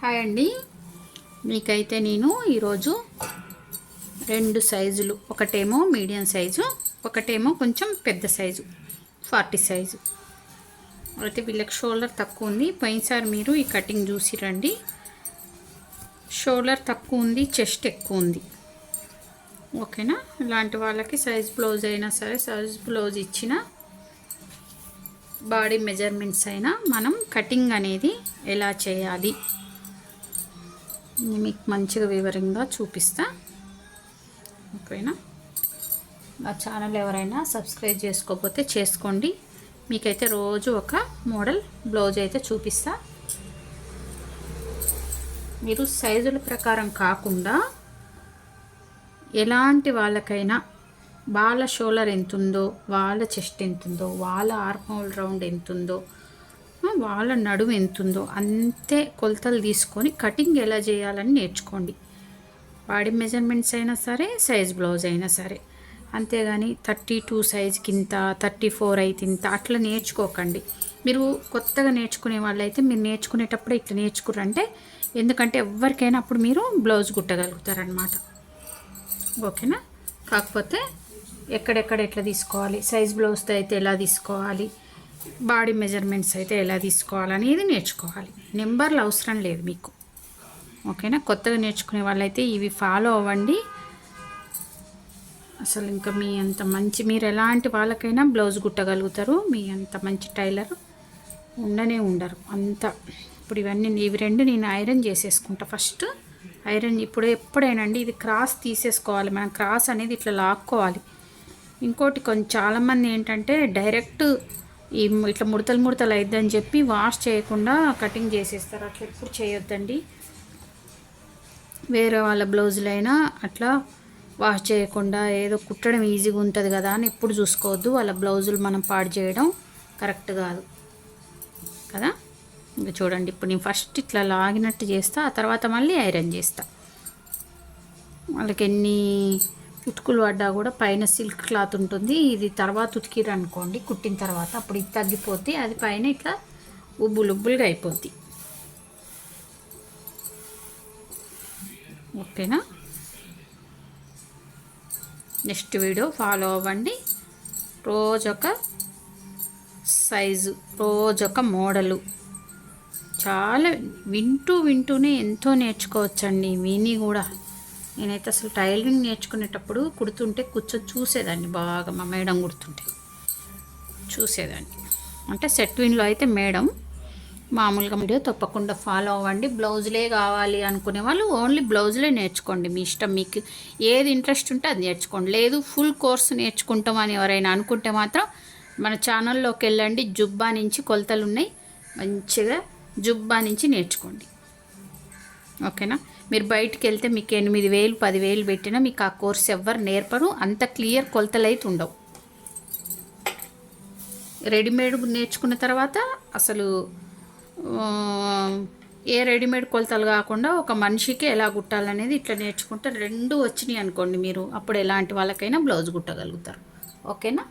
Hi అండి. మీకైతే నేను ఈరోజు రెండు సైజులు, ఒకటేమో మీడియం సైజు, ఒకటేమో కొంచెం పెద్ద సైజు 40 సైజు. అయితే వీళ్ళకి షోల్డర్ తక్కువ ఉంది. పోయినసారి మీరు ఈ కటింగ్ చూసి రండి. షోల్డర్ తక్కువ ఉంది, చెస్ట్ ఎక్కువ ఉంది. ఓకేనా? ఇలాంటి వాళ్ళకి సైజ్ బ్లౌజ్ అయినా సరే, సైజ్ బ్లౌజ్ ఇచ్చిన బాడీ మెజర్మెంట్స్ అయినా మనం కటింగ్ అనేది ఎలా చేయాలి మీకు మంచిగా వివరంగా చూపిస్తా. ఓకేనా? నా ఛానల్ ఎవరైనా సబ్స్క్రైబ్ చేసుకోకపోతే చేసుకోండి. మీకైతే రోజు ఒక మోడల్ బ్లౌజ్ అయితే చూపిస్తా. మీరు సైజుల ప్రకారం కాకుండా ఎలాంటి వాళ్ళకైనా వాళ్ళ షోల్డర్ ఎంతుందో, వాళ్ళ చెస్ట్ ఎంతుందో, వాళ్ళ ఆర్మ్ హోల్ రౌండ్ ఎంతుందో, వాళ్ళ నడుము ఎంతుందో అంతే కొలతలు తీసుకొని కటింగ్ ఎలా చేయాలని నేర్చుకోండి. బాడీ మెజర్మెంట్స్ అయినా సరే, సైజ్ బ్లౌజ్ అయినా సరే. అంతేగాని 32 సైజ్కి ఇంత, 34 అయితే ఇంత అట్లా నేర్చుకోకండి. మీరు కొత్తగా నేర్చుకునే వాళ్ళైతే మీరు నేర్చుకునేటప్పుడే ఇట్లా నేర్చుకురంటే, ఎందుకంటే ఎవరికైనా అప్పుడు మీరు బ్లౌజ్ కుట్టగలుగుతారనమాట. ఓకేనా? కాకపోతే ఎక్కడెక్కడ ఎట్లా తీసుకోవాలి, సైజ్ బ్లౌజ్తో అయితే ఎలా తీసుకోవాలి, బాడీ మెజర్మెంట్స్ అయితే ఎలా తీసుకోవాలనేది నేర్చుకోవాలి. నెంబర్లు అవసరం లేదు మీకు. ఓకేనా? కొత్తగా నేర్చుకునే వాళ్ళైతే ఇవి ఫాలో అవ్వండి. అసలు ఇంకా మీ అంత మంచి, మీరు ఎలాంటి వాళ్ళకైనా బ్లౌజ్ కుట్టగలుగుతారు. మీ అంత మంచి టైలర్ ఉండరు అంత. ఇప్పుడు ఇవి రెండు నేను ఐరన్ చేసేసుకుంటా. ఫస్ట్ ఐరన్ ఎప్పుడైనా అండి ఇది క్రాస్ తీసేసుకోవాలి. మనం క్రాస్ అనేది ఇట్లా లాక్కోవాలి. ఇంకోటి చాలామంది ఏంటంటే డైరెక్ట్ ఇట్లా ముడతలు అయిద్దని చెప్పి వాష్ చేయకుండా కటింగ్ చేసేస్తారు. అట్లా ఎప్పుడు చేయొద్దండి. వేరే వాళ్ళ బ్లౌజులైనా అట్లా వాష్ చేయకుండా ఏదో కుట్టడం ఈజీగా ఉంటుంది కదా అని ఎప్పుడు చూసుకోవద్దు. వాళ్ళ బ్లౌజులు మనం పాడు చేయడం కరెక్ట్ కాదు కదా. ఇంకా చూడండి, ఇప్పుడు నేను ఫస్ట్ ఇట్లా లాగినట్టు చేస్తా, ఆ తర్వాత మళ్ళీ ఐరన్ చేస్తా. వాళ్ళకి ఎన్ని ఉతుకులు పడ్డా కూడా పైన సిల్క్ క్లాత్ ఉంటుంది. ఇది తర్వాత ఉతికిరు అనుకోండి, కుట్టిన తర్వాత అప్పుడు ఇది తగ్గిపోద్ది, అది పైన ఇట్లా ఉబ్బులుబ్బులుగా అయిపోద్ది. ఓకేనా? నెక్స్ట్ వీడియో ఫాలో అవ్వండి. రోజొక సైజు, రోజొక మోడలు. చాలా వింటూనే ఎంతో నేర్చుకోవచ్చండి. విని కూడా నేనైతే అసలు టైలరింగ్ నేర్చుకునేటప్పుడు కుడుతుంటే కూర్చొని చూసేదాన్ని. బాగా మా మేడం కుడుతుంటే చూసేదాన్ని. అంటే సెట్ విన్లో అయితే మేడం మామూలుగా వీడియో తప్పకుండా ఫాలో అవ్వండి. బ్లౌజులే కావాలి అనుకునే వాళ్ళు ఓన్లీ బ్లౌజులే నేర్చుకోండి. మీ ఇష్టం, మీకు ఏది ఇంట్రెస్ట్ ఉంటే అది నేర్చుకోండి. లేదు ఫుల్ కోర్స్ నేర్చుకుంటామని ఎవరైనా అనుకుంటే మాత్రం మన ఛానల్లోకి వెళ్ళండి. జుబ్బా నుంచి కొలతలు ఉన్నాయి, మంచిగా జుబ్బా నుంచి నేర్చుకోండి. ఓకేనా? మీరు బయటికి వెళ్తే మీకు 8,000 10,000 పెట్టినా మీకు ఆ కోర్స్ ఎవ్వరు నేర్పరు. అంత క్లియర్ కొలతలు అయితే ఉండవు. రెడీమేడ్ నేర్చుకున్న తర్వాత అసలు ఏ రెడీమేడ్ కొలతలు కాకుండా ఒక మనిషికి ఎలా కుట్టాలనేది ఇట్లా నేర్చుకుంటే రెండు వచ్చినాయి అనుకోండి మీరు, అప్పుడు ఎలాంటి వాళ్ళకైనా బ్లౌజ్ కుట్టగలుగుతారు. ఓకేనా?